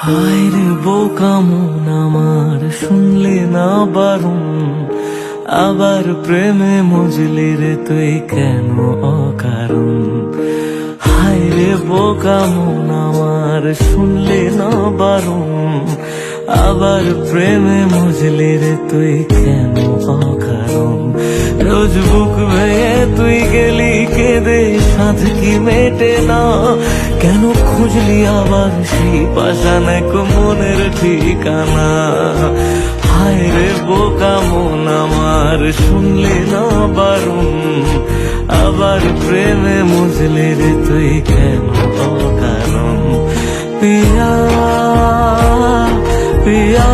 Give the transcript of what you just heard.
হায় রে বোকা মন আমার, শুনলে না বারণ, আবার প্রেমে মজলি রে তুই কেন অকারণ। হায় রে বোকা মন আমার, শুনলে না বারণ, আবার প্রেমে মজলি রে তুই কেন অকারণ। রোজ বুক ভেঙে তুই গেলি কেঁদে, সাধ কি মেটে না, কেন খুঁজলি আবার সেই পাষাণ এক মনের ঠিকানা। হায় রে বোকা মন আমার, শুনলে না বারণ, আবার প্রেমে মজলে রে তুই কেন অকারণ। পিয়া পিয়া